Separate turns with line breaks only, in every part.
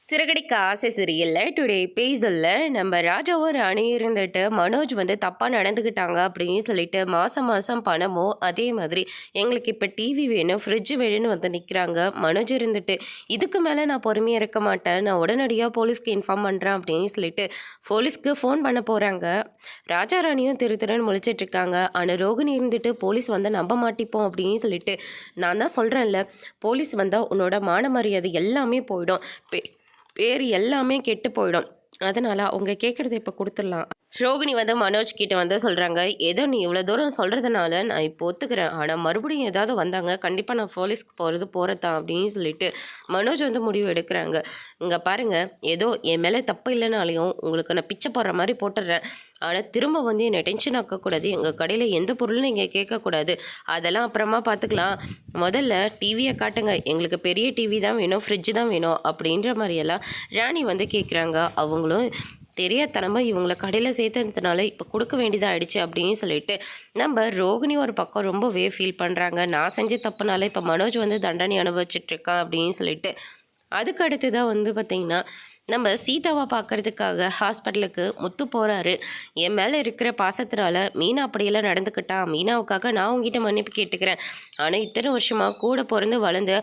சிறகடிக்க ஆசை சரியில்லை டுடே பேசல நம்ம ராஜாவும் ராணி இருந்துட்டு மனோஜ் வந்து தப்பாக நடந்துக்கிட்டாங்க அப்படின்னு சொல்லிட்டு மாதம் மாதம் பணமோ அதே மாதிரி எங்களுக்கு இப்போ டிவி வேணும் ஃப்ரிட்ஜ் வேணும்னு வந்து நிற்கிறாங்க. மனோஜ் இருந்துட்டு இதுக்கு மேலே நான் பொறுமையாக இருக்க மாட்டேன், நான் உடனடியாக போலீஸ்க்கு இன்ஃபார்ம் பண்ணுறேன் அப்படின்னு சொல்லிட்டு போலீஸ்க்கு ஃபோன் பண்ண போகிறாங்க. ராஜா ராணியும் திரு திருன்னு முழிச்சிட்ருக்காங்க. ஆனால் ரோகிணி இருந்துட்டு போலீஸ் வந்து நம்ப மாட்டிப்போம் அப்படின்னு சொல்லிட்டு நான் தான் சொல்கிறேன்ல, போலீஸ் வந்தால் உன்னோட மான மரியாதை எல்லாமே போயிடும், பேர் எல்லாமே கெட்டு போயிடும். அதனால் அவங்க கேட்குறத இப்போ கொடுத்துடலாம். ரோகிணி வந்து மனோஜ் கிட்ட வந்து சொல்கிறாங்க, ஏதோ நீ இவ்வளோ தூரம் சொல்கிறதுனால நான் இப்போ ஒத்துக்கிறேன், ஆனால் மறுபடியும் ஏதாவது வந்தாங்க கண்டிப்பாக நான் போலீஸ்க்கு போகிறதான் அப்படின்னு சொல்லிட்டு மனோஜ் வந்து முடிவு எடுக்கிறாங்க. இங்கே பாருங்கள், ஏதோ என் மேலே தப்பு இல்லைனாலையும் உங்களுக்கு நான் பிச்சை போடுற மாதிரி போட்டுடுறேன், ஆனால் திரும்ப வந்து என்னை டென்ஷன் ஆக்கக்கூடாது, எங்கள் கடையில் எந்த பொருளும் நீங்கள் கேட்கக்கூடாது, அதெல்லாம் அப்புறமா பார்த்துக்கலாம், முதல்ல டிவியை காட்டுங்க, எங்களுக்கு பெரிய டிவி தான் வேணும், ஃப்ரிட்ஜு தான் வேணும் அப்படின்ற மாதிரியெல்லாம் ராணி வந்து கேட்குறாங்க. அவங்களும் தெரியாதனமாக இவங்களை கடையில் சேர்த்ததுனால இப்போ கொடுக்க வேண்டியதாக ஆயிடுச்சு அப்படின்னு சொல்லிட்டு நம்ம ரோகிணி ஒரு பக்கம் ரொம்பவே ஃபீல் பண்ணுறாங்க. நான் செஞ்ச தப்புனால இப்போ மனோஜ் வந்து தண்டனை அனுபவிச்சிட்ருக்கான் அப்படின்னு சொல்லிட்டு. அதுக்கு அடுத்து தான் வந்து பார்த்திங்கன்னா நம்ம சீதாவை பார்க்குறதுக்காக ஹாஸ்பிட்டலுக்கு முத்து போகிறாரு. என் மேலே இருக்கிற பாசத்தினால மீனா அப்படியெல்லாம் நடந்துக்கிட்டா, மீனாவுக்காக நான் உங்ககிட்ட மன்னிப்பு கேட்டுக்கிறேன், ஆனால் இத்தனை வருஷமாக கூட பிறந்து வளர்ந்து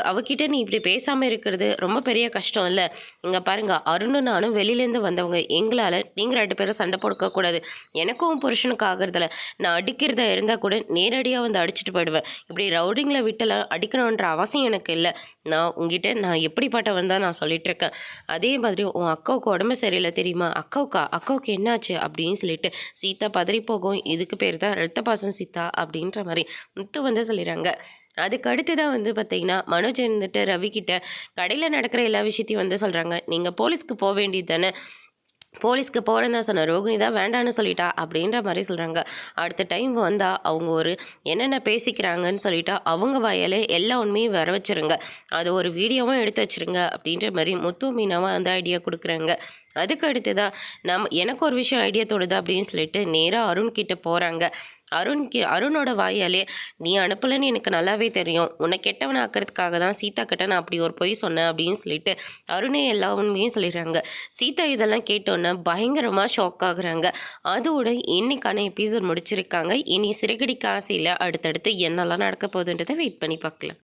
அவகிட்ட நீ இப்படி பேசாமல் இருக்கிறது ரொம்ப பெரிய கஷ்டம் இல்லை. இங்கே பாருங்கள், அருணும் நானும் வெளியிலேருந்து வந்தவங்க, எங்களால் நீங்கள் 2 பேரும் சண்டை போடக்கூடாது, எனக்கும் புருஷனுக்கு ஆகிறதில்ல, நான் அடிக்கிறதா இருந்தால் கூட நேரடியாக வந்து அடிச்சுட்டு போயிடுவேன், இப்படி ரவுடிங்கில் விட்டலாம் அடிக்கணுன்ற அவசியம் எனக்கு இல்லை. நான் உங்ககிட்ட நான் எப்படிப்பட்டவன் தான் நான் சொல்லிட்டு இருக்கேன். அதே மாதிரி உன் அக்காவுக்கு உடம்பு சரியில்லை தெரியுமா, அக்காவுக்கு என்னாச்சு அப்படின்னு சொல்லிட்டு சீதா பதறி போகும். இதுக்கு பேர் தான் ரத்த பாசம் சீதா அப்படின்ற மாதிரி முத்து வந்து சொல்லிடுறாங்க. அதுக்கு அடுத்து தான் வந்து பார்த்திங்கன்னா மனோஜ் இருந்துட்டு ரவிக்கிட்ட கடையில் நடக்கிற எல்லா விஷயத்தையும் வந்து சொல்கிறாங்க. நீங்கள் போலீஸ்க்கு போக வேண்டியது தானே, போலீஸ்க்கு போகிறேன்னு தான் சொன்னேன், ரோகிணி தான் வேண்டான்னு சொல்லிட்டா அப்படின்ற மாதிரி சொல்கிறாங்க. அடுத்த டைம் வந்தால் அவங்க ஒரு என்னென்ன பேசிக்கிறாங்கன்னு சொல்லிட்டா அவங்க வாயாலே எல்லா உண்மையும் வர வச்சுருங்க, அது ஒரு வீடியோவும் எடுத்து வச்சுருங்க அப்படின்ற மாதிரி முத்து மீனாவும் அந்த ஐடியா கொடுக்குறாங்க. அதுக்கு அடுத்து தான் எனக்கு ஒரு விஷயம் ஐடியா தோணுது அப்படின்னு சொல்லிட்டு நேராக அருண்கிட்ட போகிறாங்க. அருணோட வாயாலே நீ அனுப்பலைன்னு எனக்கு நல்லாவே தெரியும், உன்னை கெட்டவனை ஆக்கிறதுக்காக தான் சீதா கிட்ட நான் அப்படி ஒரு பொய் சொன்னேன் அப்படின்னு சொல்லிட்டு அருணே எல்லா உண்மையும் சொல்லிடுறாங்க. சீதா இதெல்லாம் கேட்டோன்னே பயங்கரமாக ஷாக் ஆகுறாங்க. அதோட இன்னைக்கான எபிசோட் முடிச்சிருக்காங்க. இனி சிறகடிக்க ஆசையில் அடுத்தடுத்து என்னெல்லாம் நடக்க போகுதுன்றதை வெயிட் பண்ணி பார்க்கலாம்.